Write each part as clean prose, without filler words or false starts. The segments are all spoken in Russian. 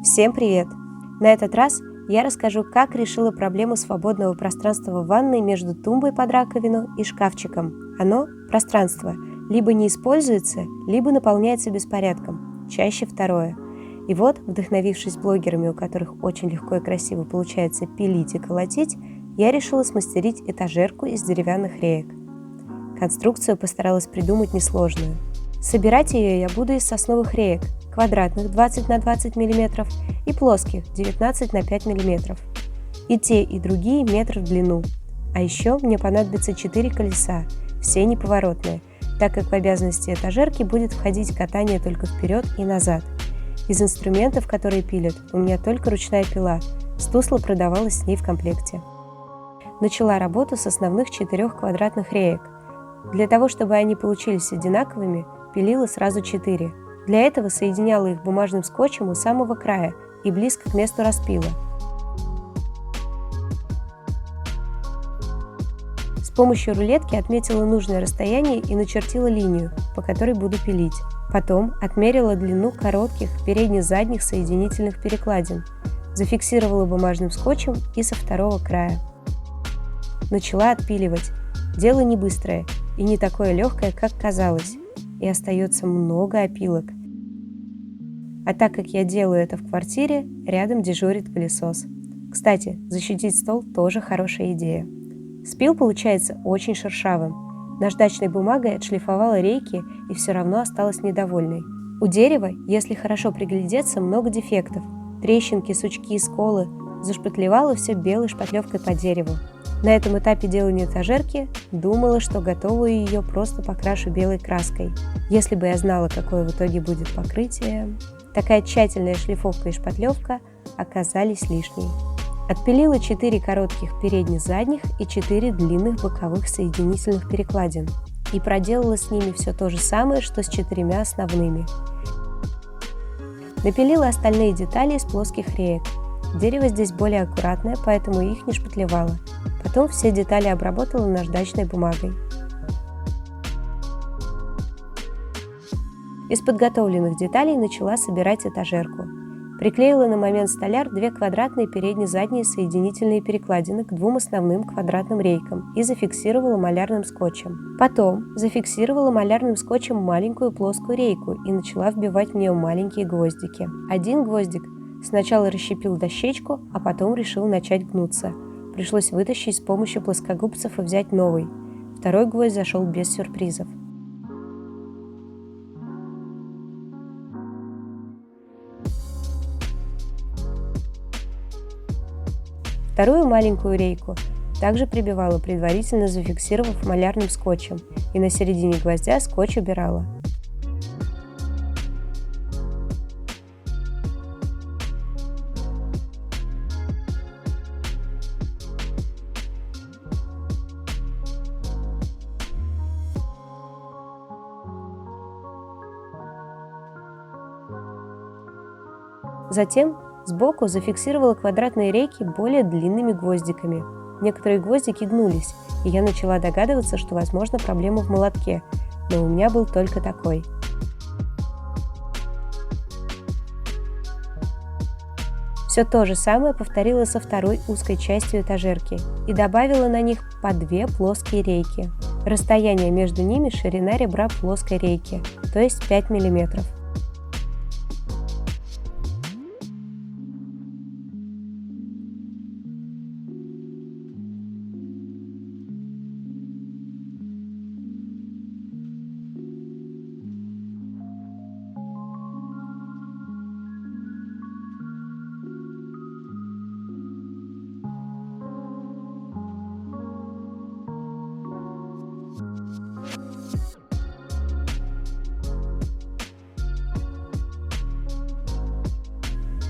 Всем привет! На этот раз я расскажу, как решила проблему свободного пространства в ванной между тумбой под раковину и шкафчиком. Оно, пространство, либо не используется, либо наполняется беспорядком, чаще второе. И вот, вдохновившись блогерами, у которых очень легко и красиво получается пилить и колотить, я решила смастерить этажерку из деревянных реек. Конструкцию постаралась придумать несложную. Собирать ее я буду из сосновых реек, квадратных 20 на 20 мм и плоских 19 на 5 мм. И те, и другие метр в длину. А еще мне понадобится 4 колеса, все неповоротные, так как в обязанности этажерки будет входить катание только вперед и назад. Из инструментов, которые пилят, у меня только ручная пила, стусла продавалась с ней в комплекте. Начала работу с основных 4 квадратных реек. Для того, чтобы они получились одинаковыми, пилила сразу 4. Для этого соединяла их бумажным скотчем у самого края и близко к месту распила. С помощью рулетки отметила нужное расстояние и начертила линию, по которой буду пилить. Потом отмерила длину коротких передне-задних соединительных перекладин, зафиксировала бумажным скотчем и со второго края. Начала отпиливать. Дело не быстрое и не такое легкое, как казалось, и остается много опилок. А так как я делаю это в квартире, рядом дежурит пылесос. Кстати, защитить стол тоже хорошая идея. Спил получается очень шершавым. Наждачной бумагой отшлифовала рейки и все равно осталась недовольной. У дерева, если хорошо приглядеться, много дефектов. Трещинки, сучки, сколы. Зашпатлевала все белой шпатлевкой по дереву. На этом этапе делания этажерки думала, что готовую ее просто покрашу белой краской. Если бы я знала, какое в итоге будет покрытие, такая тщательная шлифовка и шпатлевка оказались лишней. Отпилила 4 коротких передне-задних и 4 длинных боковых соединительных перекладин и проделала с ними все то же самое, что с 4 основными. Напилила остальные детали из плоских реек. Дерево здесь более аккуратное, поэтому их не шпатлевала. Потом все детали обработала наждачной бумагой. Из подготовленных деталей начала собирать этажерку. Приклеила на момент столяр 2 квадратные передне-задние соединительные перекладины к 2 основным квадратным рейкам и зафиксировала малярным скотчем. Потом зафиксировала малярным скотчем маленькую плоскую рейку и начала вбивать в нее маленькие гвоздики. Один гвоздик сначала расщепил дощечку, а потом решил начать гнуться. Пришлось вытащить с помощью плоскогубцев и взять новый. Второй гвоздь зашел без сюрпризов. Вторую маленькую рейку также прибивала, предварительно зафиксировав малярным скотчем, и на середине гвоздя скотч убирала. Затем сбоку зафиксировала квадратные рейки более длинными гвоздиками. Некоторые гвоздики гнулись, и я начала догадываться, что возможно проблема в молотке, но у меня был только такой. Все то же самое повторила со второй узкой частью этажерки и добавила на них по 2 плоские рейки. Расстояние между ними ширина ребра плоской рейки, то есть 5 мм.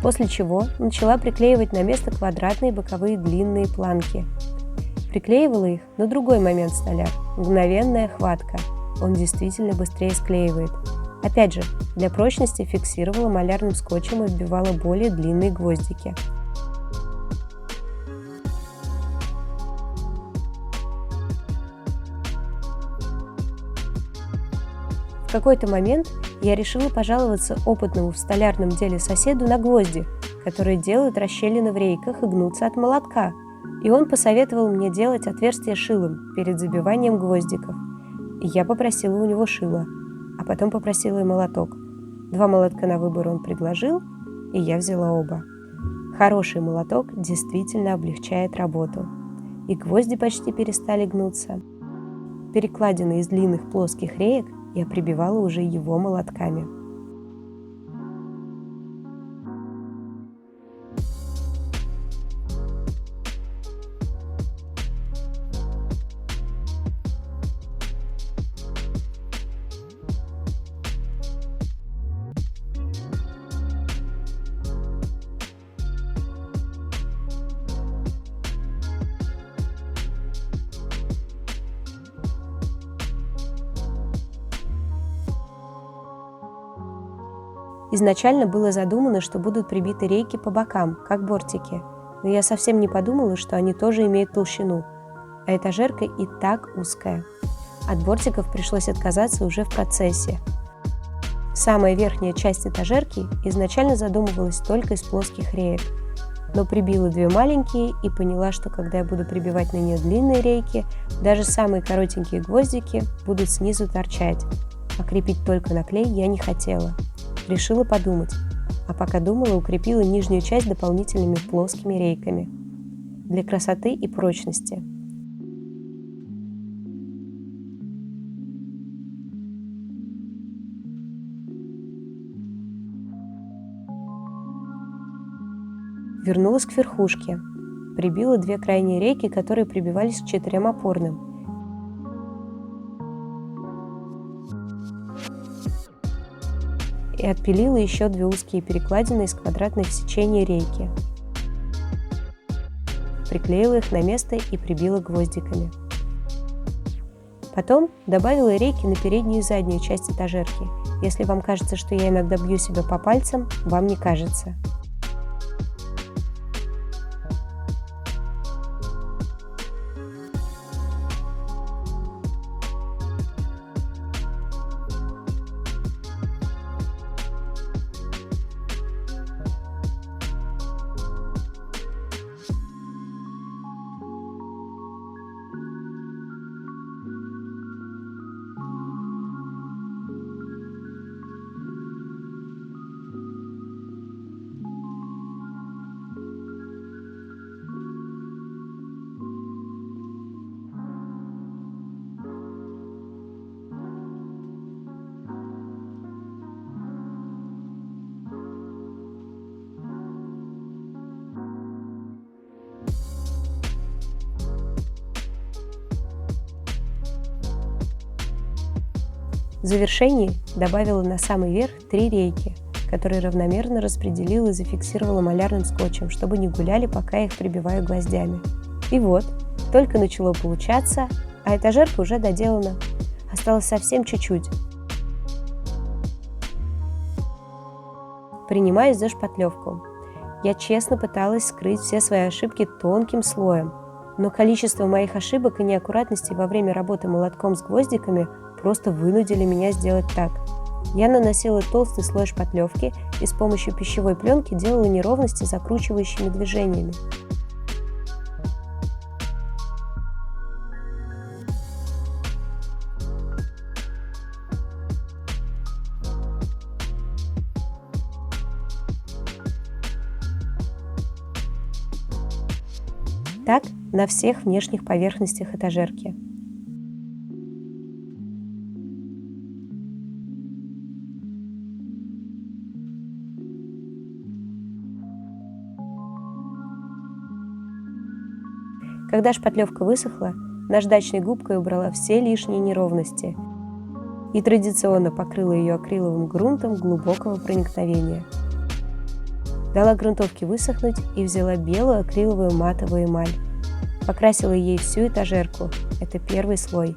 После чего начала приклеивать на место квадратные боковые длинные планки. Приклеивала их на другой момент столяр. Мгновенная хватка. Он действительно быстрее склеивает. Опять же, для прочности фиксировала малярным скотчем и вбивала более длинные гвоздики. В какой-то момент Я решила пожаловаться опытному в столярном деле соседу на гвозди, которые делают расщелины в рейках и гнутся от молотка. И он посоветовал мне делать отверстие шилом перед забиванием гвоздиков. И я попросила у него шило, а потом попросила и молоток. 2 молотка на выбор он предложил, и я взяла оба. Хороший молоток действительно облегчает работу. И гвозди почти перестали гнуться. Перекладины из длинных плоских реек я прибивала уже его молотками. Изначально было задумано, что будут прибиты рейки по бокам, как бортики, но я совсем не подумала, что они тоже имеют толщину, а этажерка и так узкая. От бортиков пришлось отказаться уже в процессе. Самая верхняя часть этажерки изначально задумывалась только из плоских реек, но прибила 2 маленькие и поняла, что когда я буду прибивать на нее длинные рейки, даже самые коротенькие гвоздики будут снизу торчать, а крепить только на клей я не хотела. Решила подумать, а пока думала, укрепила нижнюю часть дополнительными плоскими рейками для красоты и прочности. Вернулась к верхушке, прибила 2 крайние рейки, которые прибивались к 4 опорным. И отпилила еще 2 узкие перекладины из квадратных сечений рейки. Приклеила их на место и прибила гвоздиками. Потом добавила рейки на переднюю и заднюю часть этажерки. Если вам кажется, что я иногда бью себя по пальцам, вам не кажется. В завершении добавила на самый верх 3 рейки, которые равномерно распределила и зафиксировала малярным скотчем, чтобы не гуляли, пока я их прибиваю гвоздями. И вот, только начало получаться, а этажерка уже доделана. Осталось совсем чуть-чуть. Принимаюсь за шпатлевку. Я честно пыталась скрыть все свои ошибки тонким слоем, но количество моих ошибок и неаккуратностей во время работы молотком с гвоздиками просто вынудили меня сделать так. Я наносила толстый слой шпатлевки и с помощью пищевой пленки делала неровности закручивающими движениями. Так на всех внешних поверхностях этажерки. Когда шпатлевка высохла, наждачной губкой убрала все лишние неровности и традиционно покрыла ее акриловым грунтом глубокого проникновения. Дала грунтовке высохнуть и взяла белую акриловую матовую эмаль. Покрасила ей всю этажерку, это первый слой.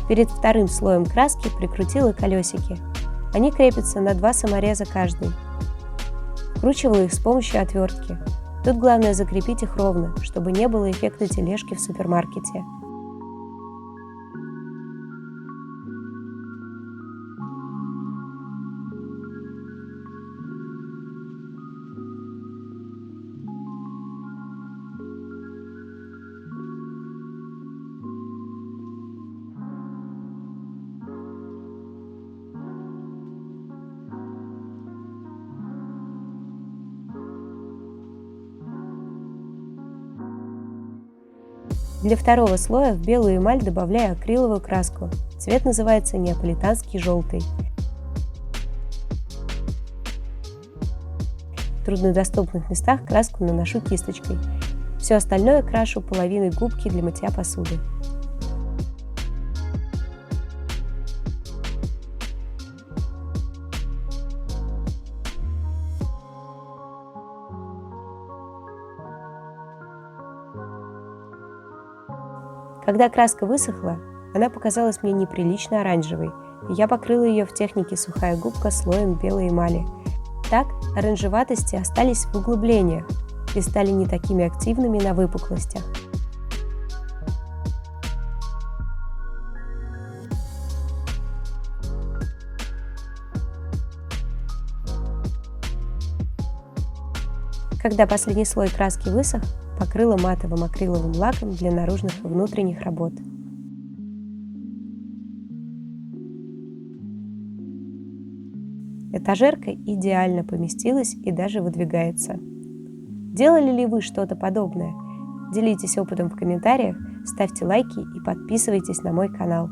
Перед вторым слоем краски прикрутила колесики. Они крепятся на 2 самореза каждый. Вкручивала их с помощью отвертки. Тут главное закрепить их ровно, чтобы не было эффекта тележки в супермаркете. Для второго слоя в белую эмаль добавляю акриловую краску. Цвет называется неаполитанский желтый. В труднодоступных местах краску наношу кисточкой. Все остальное крашу половиной губки для мытья посуды. Когда краска высохла, она показалась мне неприлично оранжевой, и я покрыла ее в технике сухая губка слоем белой эмали. Так оранжеватости остались в углублениях и стали не такими активными на выпуклостях. Когда последний слой краски высох, покрыла матовым акриловым лаком для наружных и внутренних работ. Этажерка идеально поместилась и даже выдвигается. Делали ли вы что-то подобное? Делитесь опытом в комментариях, ставьте лайки и подписывайтесь на мой канал.